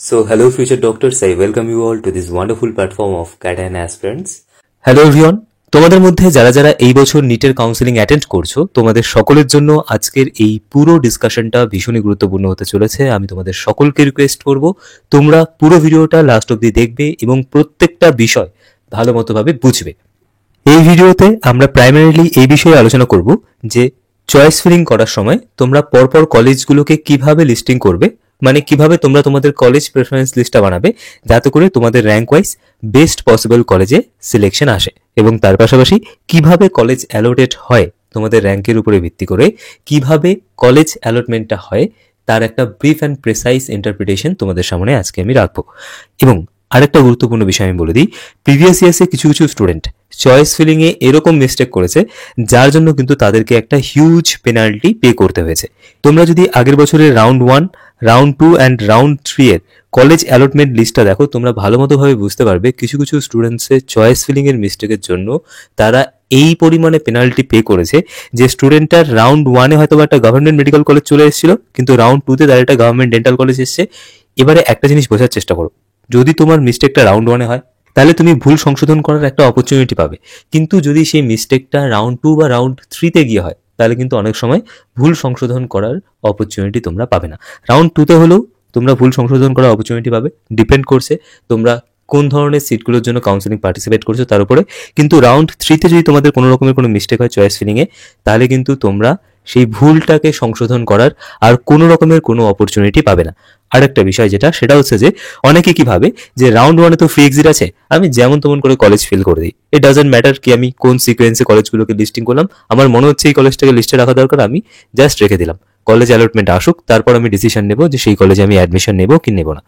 So, hello future doctors, I welcome you all to this wonderful platform of CAT and Aspirants. Hello everyone, তোমাদের মধ্যে যারা যারা এই বছর নিটের কাউন্সেলিং অ্যাটেন্ড করছো তোমাদের সকলের জন্য আজকের এই পুরো ডিসকাশনটা ভীষণই গুরুত্বপূর্ণ হতে চলেছে। আমি তোমাদের সকলকে রিকোয়েস্ট করব তোমরা পুরো ভিডিওটা লাস্ট অবধি দেখবে এবং প্রত্যেকটা বিষয় ভালো মতোভাবে বুঝবে। এই ভিডিওতে আমরা প্রাইমারিলি এই বিষয়ে আলোচনা করব যে চয়েস ফিলিং করার সময় তোমরা পরপর কলেজগুলোকে কিভাবে লিস্টিং করবে, মানে কিভাবে তোমরা তোমাদের কলেজ প্রেফারেন্স লিস্টটা বানাবে যাতে করে তোমাদের র্যাঙ্ক ওয়াইজ বেস্ট পসিবল কলেজে সিলেকশন আসে, এবং তার পাশাপাশি কিভাবে কলেজ অ্যালোটেড হয় তোমাদের র্যাঙ্কের উপরে ভিত্তি করে, কিভাবে কলেজ অ্যালটমেন্টটা হয় তার একটা ব্রিফ অ্যান্ড প্রেসাইজ ইন্টারপ্রিটেশন তোমাদের সামনে আজকে আমি রাখবো। এবং আরেকটা গুরুত্বপূর্ণ বিষয় আমি বলে দিই, প্রিভিয়াস ইয়ার্সে কিছু কিছু স্টুডেন্ট চয়েস ফিলিংয়ে এরকম মিস্টেক করেছে যার জন্য কিন্তু তাদেরকে একটা হিউজ পেনাল্টি পে করতে হয়েছে। তোমরা যদি আগের বছরের রাউন্ড 1, রাউন্ড 2 অ্যান্ড রাউন্ড 3 এর কলেজ অ্যালটমেন্ট লিস্টটা দেখো, তোমরা ভালো মতোভাবে বুঝতে পারবে কিছু কিছু স্টুডেন্টসের চয়েস ফিলিংয়ের মিস্টেকের জন্য তারা এই পরিমাণে পেনাল্টি পে করেছে যে স্টুডেন্টটার রাউন্ড 1-এ হয়তো একটা গভর্নমেন্ট মেডিকেল কলেজ চলে এসেছিল, কিন্তু রাউন্ড 2-তে তার একটা গভর্নমেন্ট ডেন্টাল কলেজ এসছে। এবারে একটা জিনিস বোঝার চেষ্টা করো, যদি তোমার মিস্টেকটা রাউন্ড 1-এ হয় তাহলে তুমি ভুল সংশোধন করার একটা অপরচুনিটি পাবে, কিন্তু যদি সেই মিস্টেকটা রাউন্ড 2 বা রাউন্ড 3-তে গিয়ে হয় তাহলে কিন্তু অনেক সময় ভুল সংশোধন করার অপরচুনিটি তোমরা পাবে না। রাউন্ড 2-তে হলেও তোমরা ভুল সংশোধন করার অপরচুনিটি পাবে, ডিপেন্ড করছে তোমরা কোন ধরনের সিটগুলোর জন্য কাউন্সেলিং পার্টিসিপেট করছো তার উপরে। কিন্তু রাউন্ড 3-তে যদি তোমাদের কোনো রকমের কোনো মিস্টেক হয় চয়েস ফিলিংয়ে, তাহলে কিন্তু তোমরা সেই ভুলটাকে সংশোধন করার আর কোনো রকমের কোনো অপরচুনিটি পাবে না। আরেকটা বিষয় সেটা হচ্ছে যে অনেকে কি ভাবে যে রাউন্ড 1-এ তো ফ্রি এক্সিট আছে, আমি যেমন তেমন করে কলেজ ফিল করে দিই, ইট ডাজন্ট ম্যাটার কি আমি কোন সিকোয়েন্সে কলেজগুলোকে লিস্টিং করলাম, আমার মনে হচ্ছে এই কলেজটাকে লিস্টে রাখা দরকার, আমি জাস্ট রেখে দিলাম, কলেজ অ্যালটমেন্ট আসুক তারপর আমি ডিসিশন নেব যে সেই কলেজে আমি অ্যাডমিশন নেব কি নেব না।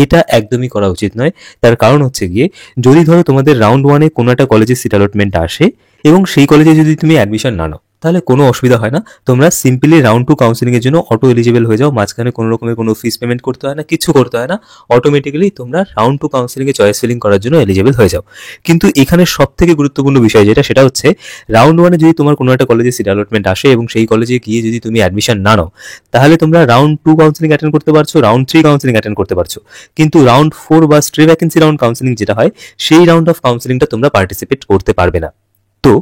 এটা একদমই করা উচিত নয়। তার কারণ হচ্ছে গিয়ে, যদি ধরো তোমাদের রাউন্ড 1-এ কোনো একটা কলেজে সিট অ্যালটমেন্ট আসে এবং সেই কলেজে যদি তুমি অ্যাডমিশন না নাও তাহলে কোনো অসুবিধা হয় না, তোমরা সিম্পলি রাউন্ড 2 কাউন্সিলিংয়ের জন্য অটো এলিজিবল হয়ে যাও, মাঝখানে কোনো রকমের কোনো ফিস পেমেন্ট করতে হয় না, কিছু করতে হয় না, অটোমেটিক্যালি তোমরা রাউন্ড 2 কাউন্সিলিংয়ে চয়েস ফিলিং করার জন্য এলিজিবল হয়ে যাও। কিন্তু এখানে সব থেকে গুরুত্বপূর্ণ বিষয় সেটা হচ্ছে রাউন্ড 1-এ যদি তোমার কোনো একটা কলেজে সিট অ্যালটমেন্ট আসে এবং সেই কলেজে গিয়ে যদি তুমি অ্যাডমিশন না নাও তাহলে তোমরা রাউন্ড 2 কাউন্সিলিং অ্যাটেন্ড করতে পারছো, রাউন্ড 3 কাউন্সিলিং অ্যাটেন্ড করতে পারছো, কিন্তু রাউন্ড 4 বা স্ট্রে ভ্যাকেন্সি রাউন্ড কাউন্সিলিং যেটা হয় সেই রাউন্ড অফ কাউন্সিলিংটা তোমরা পার্টিসিপেট করতে পারবে না। তো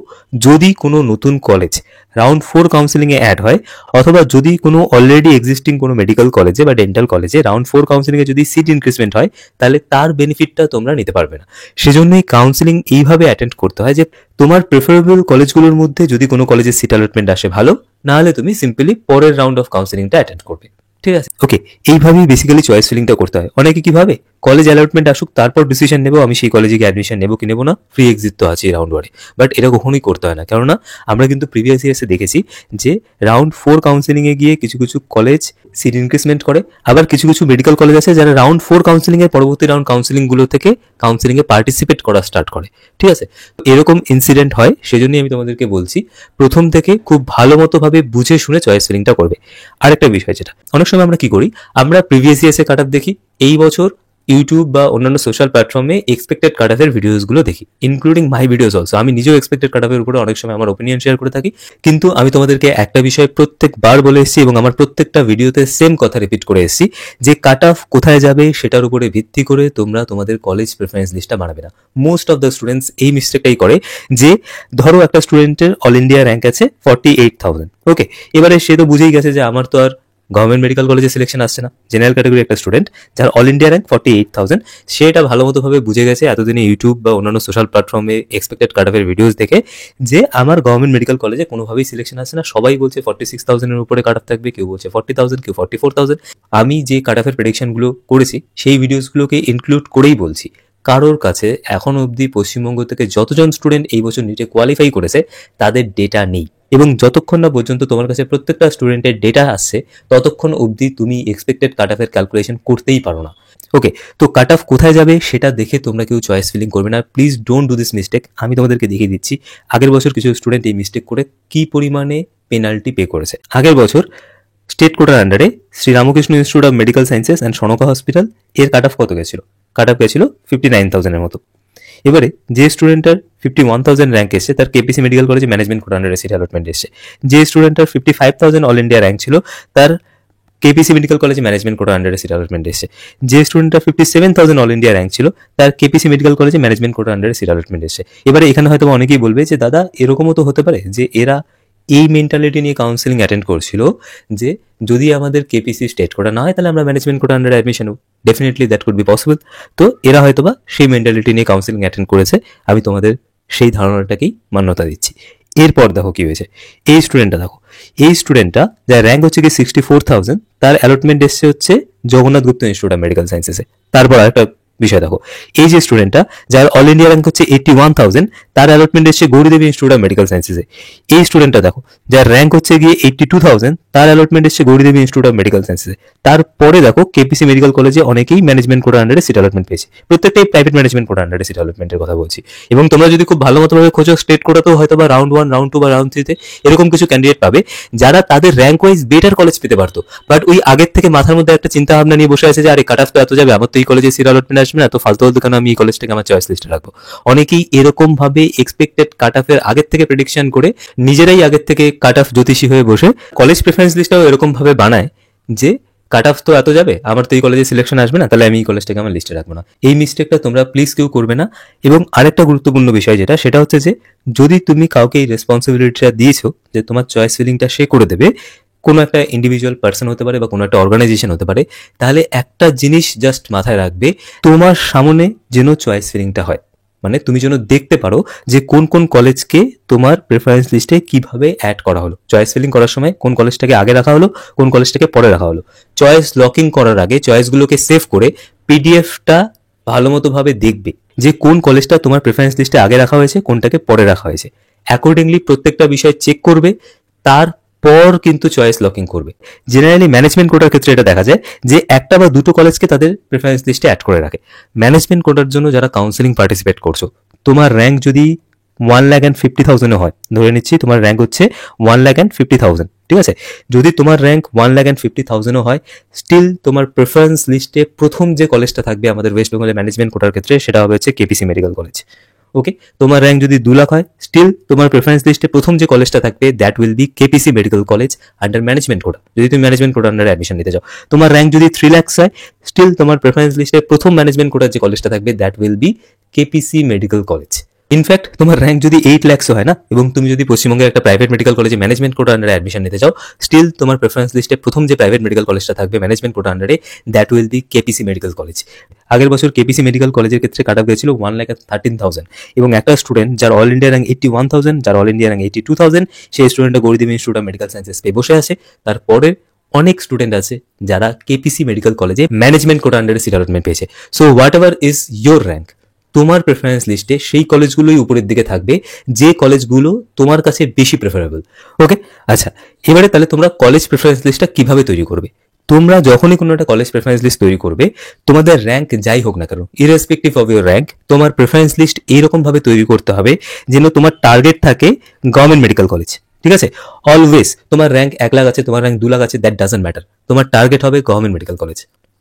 যদি কোনো নতুন কলেজ রাউন্ড 4 কাউন্সিলিংয়ে অ্যাড হয়, অথবা যদি কোনো অলরেডি এক্সিস্টিং কোনো মেডিকেল কলেজে বা ডেন্টাল কলেজে রাউন্ড 4 কাউন্সিলিংয়ে যদি সিট ইনক্রিজমেন্ট হয়, তাহলে তার বেনিফিটটা তোমরা নিতে পারবে না। সেজন্যই কাউন্সিলিং এইভাবে অ্যাটেন্ড করতে হয় যে তোমার প্রেফারেবল কলেজগুলোর মধ্যে যদি কোনো কলেজে সিট অ্যালটমেন্ট আসে ভালো, না হলে তুমি সিম্পলি পরের রাউন্ড অফ কাউন্সিলিংটা অ্যাটেন্ড করবে। ঠিক আছে, ওকে, এইভাবেই বেসিক্যালি চয়েস ফিলিংটা করতে হয়। অনেকে কি ভাবে কলেজ অ্যালটমেন্ট আসুক তারপর ডিসিশন নেবো আমি সেই কলেজে গিয়ে অ্যাডমিশন নেবো কি নেবো না, ফ্রি এক্সিট তো আছে রাউন্ড 1-এ, বাট এটা কখনোই করতে হয় না। কেননা আমরা কিন্তু প্রিভিয়াস ইয়ার্সে দেখেছি যে রাউন্ড 4 কাউন্সিলিংয়ে গিয়ে কিছু কিছু কলেজ সিট ইনক্রিজমেন্ট করে, আবার কিছু কিছু মেডিকেল কলেজ আছে যারা রাউন্ড 4 কাউন্সিলিংয়ের পরবর্তী রাউন্ড কাউন্সিলিংগুলো থেকে কাউন্সিলিংয়ে পার্টিসিপেট করা স্টার্ট করে। ঠিক আছে, এরকম ইনসিডেন্ট হয়, সেজন্যই আমি তোমাদেরকে বলছি প্রথম থেকে খুব ভালো মতোভাবে বুঝে শুনে চয়েস ফিলিংটা করবে। আরেকটা বিষয় অনেক সময় আমরা কি করি, আমরা প্রিভিয়াস ইয়ার্সে কাট অফ দেখি, এই বছর ইউটিউব বা অন্যান্য সোশ্যাল প্ল্যাটফর্মে এক্সপেক্টেড কাট অফের ভিডিওসগুলো দেখি, ইনক্লুডিং মাই ভিডিওস অলসো। আমি নিজেও এক্সপেক্টেড কাট অফের উপরে অনেক সময় আমার ওপিনিয়ন শেয়ার করে থাকি, কিন্তু আমি তোমাদেরকে একটা বিষয় প্রত্যেকবার বলে এসেছি এবং আমার প্রত্যেকটা ভিডিওতে সেম কথা রিপিট করে এসেছি যে কাট অফ কোথায় যাবে সেটার উপরে ভিত্তি করে তোমরা তোমাদের কলেজ প্রেফারেন্স লিস্টটা বানাবে না। মোস্ট অফ দ্য স্টুডেন্টস এই মিস্টেকটাই করে যে ধরো একটা স্টুডেন্টের অল ইন্ডিয়া র্যাঙ্ক আছে 48,000, ওকে, এবারে সে তো বুঝেই গেছে যে আমার তো আর গভর্নমেন্ট মেডিকেল কলেজে সিলেকশন আসছে না, জেনারেল ক্যাটাগরি একটা স্টুডেন্ট যার অল ইন্ডিয়া র্যাঙ্ক 48,000, সেটা ভালো মতোভাবে বুঝে গেছে এতদিনে ইউটিউব বা অন্যান্য সোশ্যাল প্ল্যাটফর্মে এক্সপেক্টেড কাট অফের ভিডিওস দেখে যে আমার গভর্নমেন্ট মেডিকেল কলেজে কোনোভাবেই সিলেকশন আসছে না, সবাই বলছে 46,000-এর উপরে কাট অফ থাকবে, কেউ বলছে 40,000, কেউ 44,000। আমি যে কাট অফের প্রেডিকশনগুলো করেছি সেই ভিডিওসগুলোকে ইনক্লুড করেই বলছি, কারোর কাছে এখন অবধি পশ্চিমবঙ্গ থেকে যতজন স্টুডেন্ট এই বছর নিটে কোয়ালিফাই করেছে তাদের ডেটা নেই, এবং যতক্ষণ না পর্যন্ত তোমার কাছে প্রত্যেকটা স্টুডেন্টের ডেটা আসছে ততক্ষণ অবধি তুমি এক্সপেক্টেড কাট অফের ক্যালকুলেশন করতেই পারো না। ওকে, তো কাট অফ কোথায় যাবে সেটা দেখে তোমরা কেউ চয়েস ফিলিং করবে না, please don't do this mistake. আমি তোমাদেরকে দেখিয়ে দিচ্ছি আগের বছর কিছু স্টুডেন্ট এই মিস্টেক করে কি পরিমাণে পেনাল্টি পে করেছে। আগের বছর স্টেট কোটার আন্ডারে Shri Ramakrishna institute of medical sciences and Sonka hospital এর কাট অফ কত গেছিল? কাট অফ গেছিল 59,000-এর মতো। এবারে যে স্টুডেন্টের 51,000 র্যাঙ্ক এসছে তার কেপিসি মেডিকেল কলেজে ম্যানেজমেন্ট কোটা আন্ডারে সিট অ্যালটমেন্ট এসছে। যে স্টুডেন্টের 55,000 অল ইন্ডিয়া র্যাঙ্ক ছিল তার কেপিসি মেডিকেল কলেজে ম্যানেজমেন্ট কোটা আন্ডারে সিট অ্যালটমেন্ট এসেছে। যে স্টুডেন্টটা 57,000 অল ইন্ডিয়া র্যাঙ্ক ছিল, তার কেপিসি মেডিকেল কলেজে ম্যানেজমেন্ট কোটা আন্ডারে সিট অ্যালটমেন্ট এসেছে। এবারে এখানে হয়তো অনেকেই বলবে যে দাদা এরকমও তো হতে পারে যে এরা এই মেন্টালিটি নিয়ে কাউন্সিলিং অ্যাটেন্ড করছিল যে যদি আমাদের কেপিসি স্টেট কোটা না হয় তাহলে আমরা ম্যানেজমেন্ট কোটা আন্ডারে অ্যাডমিশন হব। Definitely that could be possible. তো এরা হয়তোবা সেই মেন্টালিটি নিয়ে কাউন্সিলিং অ্যাটেন্ড করেছে, আমি তোমাদের সেই ধারণাটাকেই মান্যতা দিচ্ছি। এরপর দেখো কি হয়েছে, এই স্টুডেন্টটা যার র্যাঙ্ক হচ্ছে কি 64,000, তার অ্যালটমেন্ট এসছে হচ্ছে জগন্নাথ গুপ্ত ইনস্টিটিউট অফ মেডিকেল সায়েন্সেসে। তারপর আরেকটা বিষয় দেখো, এই যে স্টুডেন্টটা যার অল ইন্ডিয়া র্যাঙ্ক হচ্ছে 81,000, তার অ্যালটমেন্ট এসছে গৌরীদেবী ইনস্টিটিউট অফ মেডিকেল সায়েন্সেসে। এই স্টুডেন্টটা দেখো যার র্যাঙ্ক হচ্ছে গিয়ে 82,000, তার অ্যালটমেন্ট এসছে গৌরীদেবী ইনস্টিটিউট অফ মেডিকেল সায়েন্সেসে। তারপরে দেখো কেপিসি মেডিকেল কলেজে অনেকেই ম্যানেজমেন্ট কোটা আন্ডারে সিট অ্যালটমেন্ট পেয়েছে, প্রত্যেকটাই প্রাইভেট ম্যানেজমেন্ট কোটা আন্ডারে সিট অ্যালটমেন্টের কথা বলছি। এবং তোমরা যদি খুব ভালো মতো ভাবে খোঁজো, স্টেট কোটাতেও হয়তো বা রাউন্ড 1, রাউন্ড 2 বা রাউন্ড 3-তে এরকম কিছু ক্যান্ডিডেট পাবে যারা তাদের র্যাঙ্ক ওয়াইজ বেটার কলেজ পেতে পারতো, বাট ওই আগের থেকে মাথার মধ্যে একটা চিন্তা ভাবনা নিয়ে বসে আছে যে আরে কাট অফ তো এত যাবে, আমার তো এই কলেজে সিট অ্যালটমেন্ট আসবে না, তো ফালতু ফালতু কেন আমি এই কলেজটাকে আমার চয়েস লিস্টে রাখবো। অনেকেই এরকম ভাবে এক্সপেক্টেড কাট অফের আগের থেকে প্রেডিকশন করে নিজেরাই আগের থেকে কাট অফ জ্যোতিষী হয়ে বসে কলেজ প্রেফারেন্স লিস্টটাও এরকম ভাবে বানায় যে কাট অফ তো এত যাবে, আমার তো এই কলেজে সিলেকশন আসবে না, তাহলে আমি এই কলেজটাকে আমার লিস্টে রাখবো না। এই মিস্টেকটা তোমরা প্লিজ কেউ করবে না। এবং আরেকটা গুরুত্বপূর্ণ বিষয় সেটা হচ্ছে যে যদি তুমি কাউকে এই রেসপন্সিবিলিটিটা দিয়েছো যে তোমার চয়েস ফিলিংটা সে করে দেবে, কোনো একটা ইন্ডিভিজুয়াল পার্সন হতে পারে বা কোনো একটা অর্গানাইজেশন হতে পারে, তাহলে একটা জিনিস জাস্ট মাথায় রাখবে, তোমার সামনে যেন চয়েস ফিলিংটা হয়, মানে তুমি যেন দেখতে পারো যে কোন কোন কলেজকে তোমার প্রেফারেন্স লিস্টে কিভাবে অ্যাড করা হলো। চয়েস ফিলিং করার সময় কোন কলেজটাকে আগে রাখা হলো, কোন কলেজটাকে পরে রাখা হলো। চয়েস লকিং করার আগে চয়েসগুলোকে সেভ করে পিডিএফটা ভালো মতো ভাবে দেখবে যে কোন কলেজটা তোমার প্রেফারেন্স লিস্টে আগে রাখা হয়েছে, কোনটাকে পরে রাখা হয়েছে। অ্যাকর্ডিংলি প্রত্যেকটা বিষয় চেক করবে, তারপর কিন্তু চয়েস লকিং করবে। জেনারেলি ম্যানেজমেন্ট কোটার ক্ষেত্রে এটা দেখা যায় যে একটা বা দুটো কলেজকে তাদের প্রেফারেন্স লিস্টে অ্যাড করে রাখে। ম্যানেজমেন্ট কোটার জন্য যারা কাউন্সিলিং পার্টিসিপেট করছো, তোমার র্যাঙ্ক যদি 1,50,000 হয়, ধরে নিচ্ছি তোমার র্যাঙ্ক হচ্ছে 1,50,000, ঠিক আছে? যদি তোমার র্যাঙ্ক 1,50,000 হয়, স্টিল তোমার প্রেফারেন্স লিস্টে প্রথম যে কলেজটা থাকবে আমাদের ওয়েস্ট বেঙ্গলের ম্যানেজমেন্ট কোটার ক্ষেত্রে সেটা হবে হচ্ছে কেপিসি মেডিকেল কলেজ। ওকে, তোমার র্যাঙ্ক যদি 2 লাখ হয়, স্টিল তোমার প্রেফারেন্স লিস্টে প্রথম যে কলেজটা থাকবে that will be KPC medical college under management quota, যদি তুমি ম্যানেজমেন্ট কোটা আন্ডারে অ্যাডমিশন নিতে চাও। তোমার র্যাঙ্ক যদি 3 লাখ হয়, স্টিল তোমার প্রেফারেন্স লিস্টে প্রথম ম্যানেজমেন্ট কোটার যে কলেজটা থাকবে that will be KPC medical college. In fact তোমার র্যাঙ্ক যদি 8 লাখ হয় না, এবং তুমি যদি পশ্চিমবঙ্গের একটা প্রাইভেট মেডিকেল কলেজে ম্যানেজমেন্ট কোটা আন্ডারে অ্যাডমিশন নিতে চাও, স্টিল তোমার প্রেফারেন্স লিস্টে প্রথম যে প্রাইভেট মেডিকেল কলেজটা থাকবে ম্যানেজমেন্ট কোটা আন্ডারে that will be KPC medical college. আগের বছর কেপিসি মেডিকেল কলেজের ক্ষেত্রে কাট অফ গেছিল 1,13,000, এবং একটা স্টুডেন্ট যার অল ইন্ডিয়া র্যাঙ্ক 81,000, যার অল ইন্ডিয়া র্যাঙ্ক 82,000, সেই স্টুডেন্টটা Gouri Devi institute of medical sciences পেয়ে বসে আছে। তারপরে অনেক স্টুডেন্ট আছে যারা কেপিসি মেডিকেল কলেজে ম্যানেজমেন্ট কোটা আন্ডারে সিট অ্যালটমেন্ট পেয়েছে। So what ever is your rank, তোমার প্রেফারেন্স লিস্টে সেই কলেজগুলোই উপরের দিকে থাকবে যে কলেজগুলো তোমার কাছে বেশি প্রেফারেবল। ওকে, আচ্ছা, এবারে তাহলে তোমরা কলেজ প্রেফারেন্স লিস্টটা কিভাবে তৈরি করবে? তোমরা যখনই কোনো একটা কলেজ প্রেফারেন্স লিস্ট তৈরি করবে, তোমাদের র্যাঙ্ক যাই হোক না কেন, ইরেসপেক্টিভ অফ ইউর র্যাঙ্ক, তোমার প্রেফারেন্স লিস্ট এইরকম ভাবে তৈরি করতে হবে যেন তোমার টার্গেট থাকে গভর্নমেন্ট মেডিকেল কলেজ। ঠিক আছে, অলওয়েজ তোমার র্যাঙ্ক 1 লাখ আছে, তোমার র্যাঙ্ক 2 লাখ আছে, দ্যাট ডাজন্ট ম্যাটার, তোমার টার্গেট হবে government medical college.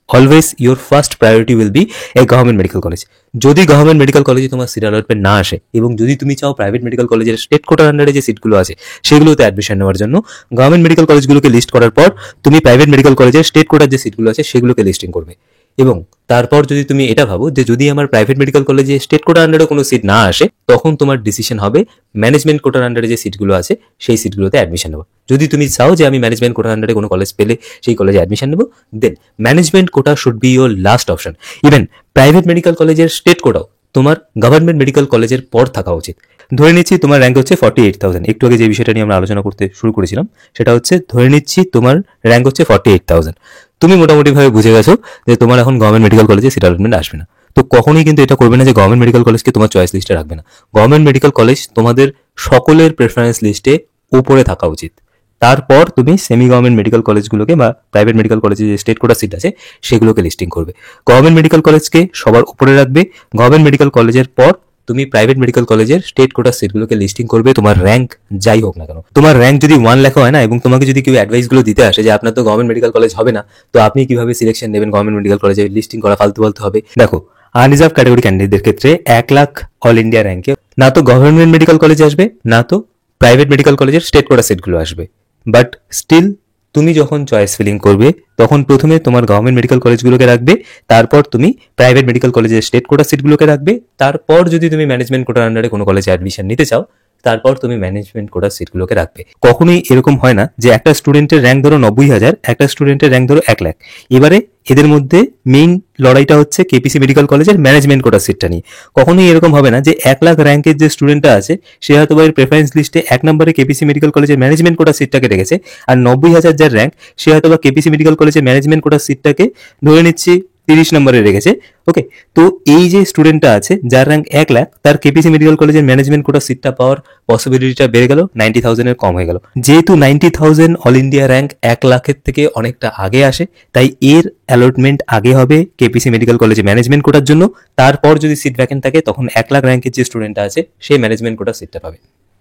Always your first priority will B a government medical college. যদি গভর্নমেন্ট মেডিকেল কলেজে তোমার সিট অ্যালটমেন্ট না আসে, এবং যদি তুমি চাও প্রাইভেট মেডিকেল কলেজের স্টেট কোটার আন্ডারে যে সিটগুলো আছে সেগুলোতে অ্যাডমিশন নেওয়ার জন্য, গভর্নমেন্ট মেডিকেল কলেজগুলোকে লিস্ট করার পর তুমি প্রাইভেট মেডিকেল কলেজের স্টেট কোটার যে সিটগুলো আছে সেগুলোকে লিস্টিং করবে। এবং তারপর যদি তুমি এটা ভাবো যে যদি আমার প্রাইভেট মেডিকেল কলেজে স্টেট কোটার আন্ডারে কোনো সিট না আসে, তখন তোমার ডিসিশন হবে ম্যানেজমেন্ট কোটার আন্ডারে যে সিটগুলো আছে সেই সিটগুলোতে অ্যাডমিশন নেবো। যদি তুমি চাও যে আমি ম্যানেজমেন্ট কোটার আন্ডারে কোনো কলেজ পেলে সেই কলেজে অ্যাডমিশন নেবো, then management quota should be your last option. Even private medical কলেজের স্টেট কোটাও তোমার গভর্নমেন্ট মেডিকেল কলেজের পর থাকা উচিত। ধরে নিচ্ছি তোমার র্যাঙ্ক হচ্ছে 48,000, একটু আগে যে বিষয়টা নিয়ে আমরা আলোচনা করতে শুরু করেছিলাম সেটা হচ্ছে, ধরে নিচ্ছি তোমার র্যাঙ্ক হচ্ছে 48,000, তুমি মোটামুটি ভাবে বুঝে গেছো যে তোমার এখন গভর্নমেন্ট মেডিকেল কলেজে সিট অ্যালটমেন্ট আসবে না। তো কখনোই কিন্তু এটা করবে না যে গভর্নমেন্ট মেডিকেল কলেজকে তোমার চয়েস লিস্টে রাখবে না। গভর্নমেন্ট মেডিকেল কলেজ তোমাদের সকলের প্রেফারেন্স লিস্টে উপরে থাকা উচিত। তারপর তুমি সেমি গভর্নমেন্ট মেডিকেল কলেজগুলোকে বা প্রাইভেট মেডিকেল কলেজে যে স্টেট কোটা সিট আছে সেগুলোকে লিস্টিং করবে। গভর্নমেন্ট মেডিকেল কলেজকে সবার উপরে রাখবে, গভর্নমেন্ট মেডিকেল কলেজের পর তুমি প্রাইভেট মেডিকেল কলেজের স্টেট কোটা সিটগুলোকে লিস্টিং করবে। তোমার র্যাঙ্ক যাই হোক না কেন, তোমার র্যাঙ্ক যদি 1 লাখ হয় না, এবং তোমাকে যদি কেউ অ্যাডভাইস গুলো দিতে আসে যে আপনার তো গভর্নমেন্ট মেডিকেল কলেজ হবে না, তো আপনি কিভাবে সিলেকশন নেবেন, গভর্নমেন্ট মেডিকেল কলেজে লিস্টিং করা ফালতু হবে। দেখো, আনরিজার্ভ ক্যাটাগরি ক্যান্ডিডেটদের ক্ষেত্রে 1 লাখ অল ইন্ডিয়া র্যাঙ্কে না তো গভর্নমেন্ট মেডিকেল কলেজে আসবে, না তো প্রাইভেট মেডিকেল কলেজের স্টেট কোটা সিটগুলো আসবে। বাট স্টিল তুমি যখন চয়েস ফিলিং করবে তখন প্রথমে তোমার গভর্নমেন্ট মেডিকেল কলেজগুলোকে রাখবে, তারপর তুমি প্রাইভেট মেডিকেল কলেজের স্টেট কোটা সিটগুলোকে রাখবে, তারপর যদি তুমি ম্যানেজমেন্ট কোটার আন্ডারে কোনো কলেজে অ্যাডমিশন নিতে চাও তারপর তুমি ম্যানেজমেন্ট কোটার সিটগুলোকে রাখবে। কখনোই এরকম হয় না যে একটা স্টুডেন্টের র্যাঙ্ক ধরো 90,000, একটা স্টুডেন্টের র্যাঙ্ক ধরো 1,00,000, এবারে এদের মধ্যে মেইন লড়াইটা হচ্ছে কেপিসি মেডিকেল কলেজের ম্যানেজমেন্ট কোটার সিটটা নিয়ে। কখনোই এরকম হবে না যে 1,00,000 র্যাঙ্কের যে স্টুডেন্টটা আছে সে হয়তো বা এর প্রেফারেন্স লিস্টে 1 নম্বরে কেপিসি মেডিকেল কলেজের ম্যানেজমেন্ট কোটার সিটটাকে রেখেছে, আর 90,000 যার র্যাঙ্ক সে হয়তো বা কেপিসি মেডিকেল কলেজের ম্যানেজমেন্ট কোটার সিটটাকে ধরে নিচ্ছি 30 নম্বরে রেখেছে। ওকে, তো এই যে স্টুডেন্টটা আছে যার র্যাঙ্ক 1,00,000, তার কেপিসি মেডিকেল কলেজের ম্যানেজমেন্ট কোটা সিটটা পাওয়ার পসিবিলিটিটা বেড়ে গেল, 90,000 এর কম হয়ে গেল। যেহেতু 90,000 অল ইন্ডিয়া র্যাঙ্ক 1,00,000 থেকে অনেকটা আগে আসে, তাই এর অ্যালটমেন্ট আগে হবে কেপিসি মেডিকেল কলেজে ম্যানেজমেন্ট কোটার জন্য। তারপর যদি সিট ভ্যাকেন্ট থাকে তখন 1,00,000 র্যাঙ্কের যে স্টুডেন্টটা আছে সেই ম্যানেজমেন্ট কোটার সিটটা পাবে।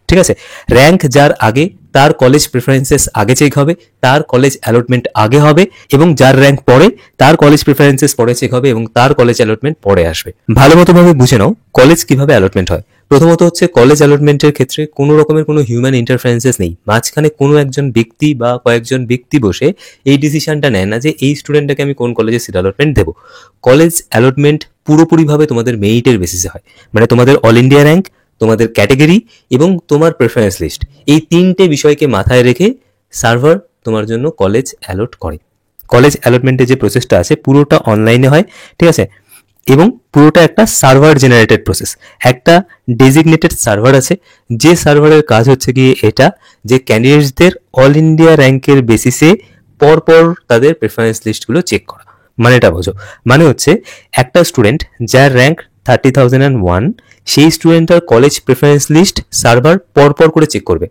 ঠিক আছে, র্যাঙ্ক যার আগে তার কলেজ প্রেফারেন্সেস আগে চেক হবে, তার কলেজ অ্যালটমেন্ট আগে হবে, এবং যার র্যাঙ্ক পরে তার কলেজ প্রেফারেন্সেস পরে চেক হবে এবং তার কলেজ অ্যালটমেন্ট পরে আসবে। ভালো মতো ভাবে বুঝে নাও কলেজ কিভাবে অ্যালটমেন্ট হয়। প্রথমত হচ্ছে কলেজ অ্যালটমেন্টের ক্ষেত্রে কোনো রকমের কোনো হিউম্যান ইন্টারফারেন্সেস নেই। মাঝখানে কোনো একজন ব্যক্তি বা কয়েকজন ব্যক্তি বসে এই ডিসিশনটা নেয় না যে এই স্টুডেন্টটাকে আমি কোন কলেজে সিট অ্যালটমেন্ট দেবো। কলেজ অ্যালটমেন্ট পুরোপুরিভাবে তোমাদের মেরিটের বেসিসে হয়, মানে তোমাদের অল ইন্ডিয়া র্যাঙ্ক, তোমাদের ক্যাটাগরি এবং তোমার প্রেফারেন্স লিস্ট, এই তিনটে বিষয়কে মাথায় রেখে সার্ভার তোমার জন্য কলেজ অ্যালট করে। কলেজ অ্যালটমেন্টের যে প্রসেসটা আছে পুরোটা অনলাইনে হয়, ঠিক আছে, এবং পুরোটা একটা সার্ভার জেনারেটেড প্রসেস। একটা ডেজিগনেটেড সার্ভার আছে, যে সার্ভারের কাজ হচ্ছে গিয়ে এটা যে ক্যান্ডিডেটসদের অল ইন্ডিয়া র্যাঙ্কের বেসিসে পরপর তাদের প্রেফারেন্স লিস্টগুলো চেক করা। মানেটা বোঝো, মানে হচ্ছে একটা স্টুডেন্ট যার র্যাঙ্ক 30,001, সেই স্টুডেন্টটার কলেজ প্রেফারেন্স লিস্ট সার্ভার পরপর করে চেক করবে।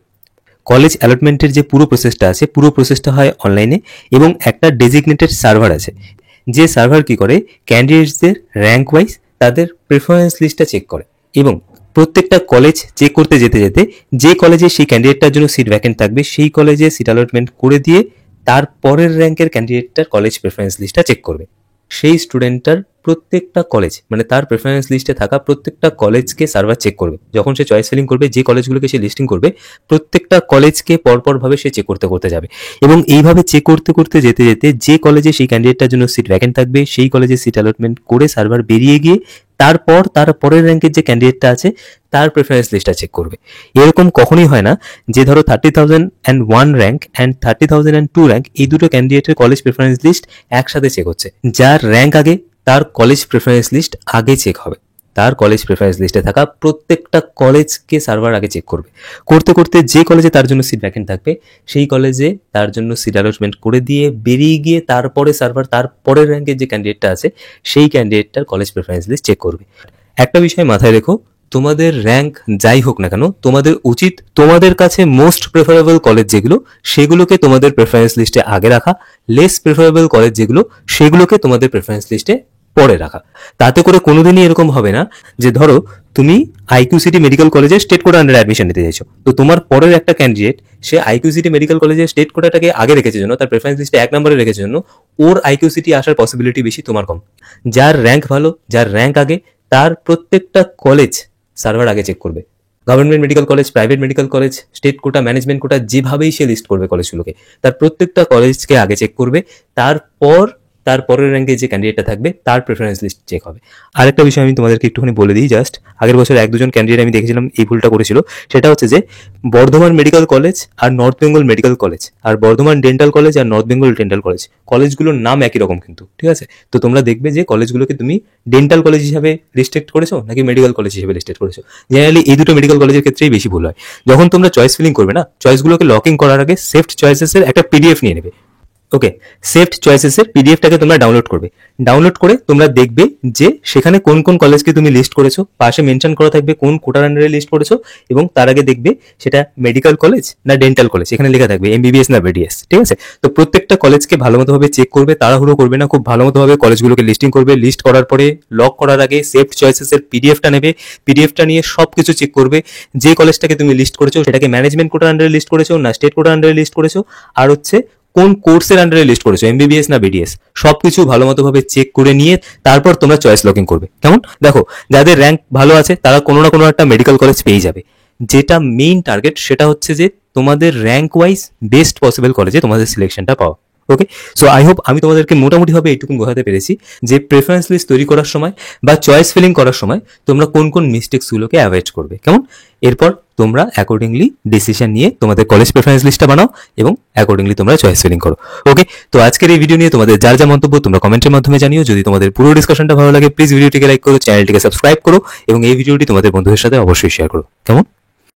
কলেজ অ্যালটমেন্টের যে পুরো প্রসেসটা আছে পুরো প্রসেসটা হয় অনলাইনে, এবং একটা ডেজিগনেটেড সার্ভার আছে যে সার্ভার কি করে ক্যান্ডিডেটসদের র্যাঙ্ক ওয়াইজ তাদের প্রেফারেন্স লিস্টটা চেক করে, এবং প্রত্যেকটা কলেজ চেক করতে যেতে যেতে যে কলেজে সেই ক্যান্ডিডেটটার জন্য সিট ভ্যাকেন্ট থাকবে সেই কলেজে সিট অ্যালটমেন্ট করে দিয়ে তার পরের র্যাঙ্কের ক্যান্ডিডেটটার কলেজ প্রেফারেন্স লিস্টটা চেক করবে। সেই স্টুডেন্টটার প্রত্যেকটা কলেজ, মানে তার প্রেফারেন্স লিস্টে থাকা প্রত্যেকটা কলেজকে সার্ভার চেক করবে। যখন সে চয়েস ফিলিং করবে, যে কলেজগুলোকে সে লিস্টিং করবে, প্রত্যেকটা কলেজকে পরপরভাবে সে চেক করতে করতে যাবে, এবং এইভাবে চেক করতে করতে যেতে যেতে যে কলেজে সেই ক্যান্ডিডেটটার জন্য সিট ভ্যাকেন্ট থাকবে সেই কলেজে সিট অ্যালটমেন্ট করে সার্ভার বেরিয়ে গিয়ে তারপর তার পরের র্যাঙ্কের যে ক্যান্ডিডেটটা আছে তার প্রেফারেন্স লিস্টটা চেক করবে। এরকম কখনোই হয় না যে ধরো 30,001 র্যাঙ্ক অ্যান্ড 30,002 র্যাঙ্ক এই দুটো ক্যান্ডিডেটের কলেজ প্রেফারেন্স লিস্ট একসাথে চেক হচ্ছে। যার র্যাঙ্ক আগে তার কলেজ প্রেফারেন্স লিস্ট আগে চেক হবে, তার কলেজ প্রেফারেন্স লিস্টে থাকা প্রত্যেকটা কলেজকে সার্ভার আগে চেক করবে। করতে করতে যে কলেজে তার জন্য সিট ভ্যাকেন্ট থাকবে সেই কলেজে তার জন্য সিট অ্যালটমেন্ট করে দিয়ে বেরিয়ে গিয়ে তারপরে সার্ভার তার পরের র্যাঙ্কের যে ক্যান্ডিডেটটা আছে সেই ক্যান্ডিডেটটার কলেজ প্রেফারেন্স লিস্ট চেক করবে। একটা বিষয় মাথায় রেখো, তোমাদের র্যাঙ্ক যাই হোক না কেন তোমাদের উচিত তোমাদের কাছে মোস্ট প্রেফারেবল কলেজ যেগুলো সেগুলোকে তোমাদের প্রেফারেন্স লিস্টে আগে রাখা, লেস প্রেফারেবল কলেজ যেগুলো সেগুলোকে তোমাদের প্রেফারেন্স লিস্টে পরে রাখা। তাতে করে কোনোদিনই এরকম হবে না যে ধরো তুমি আইকিউ সিটি মেডিকেল কলেজে স্টেট কোটা আন্ডারে অ্যাডমিশন নিতে চাইছো, তো তোমার পরের একটা ক্যান্ডিডেট সে আইকিউ সিটি মেডিকেল কলেজে স্টেট কোটাটাকে আগে রেখেছে জন্য, তার প্রেফারেন্স লিস্টে 1 নম্বরে রেখেছে জন্য ওর আইকিউ সিটি আসার পসিবিলিটি বেশি, তোমার কম। যার র্যাঙ্ক ভালো, যার র্যাঙ্ক আগে, তার প্রত্যেকটা কলেজ সার্ভার আগে চেক করবে। Government medical college, private medical college, state quota, management quota, যেভাবেই সে লিস্ট করবে কলেজগুলোকে, তার প্রত্যেকটা কলেজকে আগে চেক করবে, তারপর তার পরের র্যাঙ্কে যে ক্যান্ডিডেটটা থাকবে তার প্রেফারেন্স লিস্ট চেক হবে। আরেকটা বিষয় আমি তোমাদেরকে একটুখানি বলে দিই জাস্ট, আগের বছর 1-2 ক্যান্ডিডেট আমি দেখেছিলাম এই ভুলটা করেছিল। সেটা হচ্ছে যে বর্ধমান মেডিকেল কলেজ আর নর্থ বেঙ্গল মেডিকেল কলেজ, আর বর্ধমান ডেন্টাল কলেজ আর নর্থ বেঙ্গল ডেন্টাল কলেজ, কলেজগুলোর নাম একই রকম কিন্তু, ঠিক আছে? তো তোমরা দেখবে যে কলেজগুলোকে তুমি ডেন্টাল কলেজ হিসাবে রিস্ট্রিক্ট করেছো নাকি মেডিকেল কলেজ হিসেবে রিস্ট্রিক্ট করেছো। জেনারেলি এই দুটো মেডিকেল কলেজের ক্ষেত্রেই বেশি ভুল হয়। যখন তোমরা চয়েস ফিলিং করবে না, চয়েসগুলোকে লকিং করার আগে সেফট চয়েসেসের একটা পিডিএফ নিয়ে নেবে। ওকে, সেফট চয়েসেসের পিডিএফটাকে তোমরা ডাউনলোড করবে। ডাউনলোড করে তোমরা দেখবে যে সেখানে কোন কোন কলেজকে তুমি লিস্ট করেছো, পাশে মেনশন করা থাকবে কোন কোটার আন্ডারে লিস্ট করেছো, এবং তার আগে দেখবে সেটা মেডিকেল কলেজ না ডেন্টাল কলেজ, এখানে লেখা থাকবে এমবিবিএস না বিডিএস, ঠিক আছে? তো প্রত্যেকটা কলেজকে ভালো মতো ভাবে চেক করবে, তাড়াহুড়ো করবে না, খুব ভালো মতো ভাবে কলেজগুলোকে লিস্টিং করবে। লিস্ট করার পরে লক করার আগে সেফট চয়েসেসের পিডিএফটা নেবে, পিডিএফটা নিয়ে সবকিছু চেক করবে। যে কলেজটাকে তুমি লিস্ট করেছো সেটাকে ম্যানেজমেন্ট কোটার আন্ডারে লিস্ট করেছো না স্টেট কোটার আন্ডারে লিস্ট করেছো, আর হচ্ছে কোন কোর্সের আন্ডারে লিস্ট করেছো, এমবিবিএস না বিডিএস, সবকিছু ভালো মতো ভাবে চেক করে নিয়ে তারপর তোমরা চয়েস লকিং করবে। কেমন? দেখো, যাদের র্যাঙ্ক ভালো আছে তারা কোনো না কোনো একটা মেডিকেল কলেজ পেয়ে যাবে, যেটা মেইন টার্গেট সেটা হচ্ছে যে তোমাদের র্যাঙ্ক ওয়াইজ বেস্ট পসিবল কলেজে তোমাদের সিলেকশনটা পাওয়া। ওকে, সো আই হোপ আমি তোমাদেরকে মোটামুটিভাবে এইটুকু বোঝাতে পেরেছি যে প্রেফারেন্স লিস্ট তৈরি করার সময় বা চয়েস ফিলিং করার সময় তোমরা কোন কোন মিস্টেক্সগুলোকে অ্যাভয়েড করবে। কেমন? এরপর তোমরা অ্যাকর্ডিংলি ডিসিশন নিয়ে তোমাদের কলেজ প্রেফারেন্স লিস্টটা বানাও এবং অ্যাকর্ডিংলি তোমরা চয়েস ফিলিং করো। ওকে, তো আজকের এই ভিডিও নিয়ে তোমাদের যার যা মন্তব্য তোমরা কমেন্টের মাধ্যমে জানিও। যদি তোমাদের পুরো ডিসকাশনটা ভালো লাগে প্লিজ ভিডিওটিকে লাইক করো, চ্যানেলটিকে সাবস্ক্রাইব করো এবং এই ভিডিওটি তোমাদের বন্ধুদের সাথে অবশ্যই শেয়ার করো। কেমন?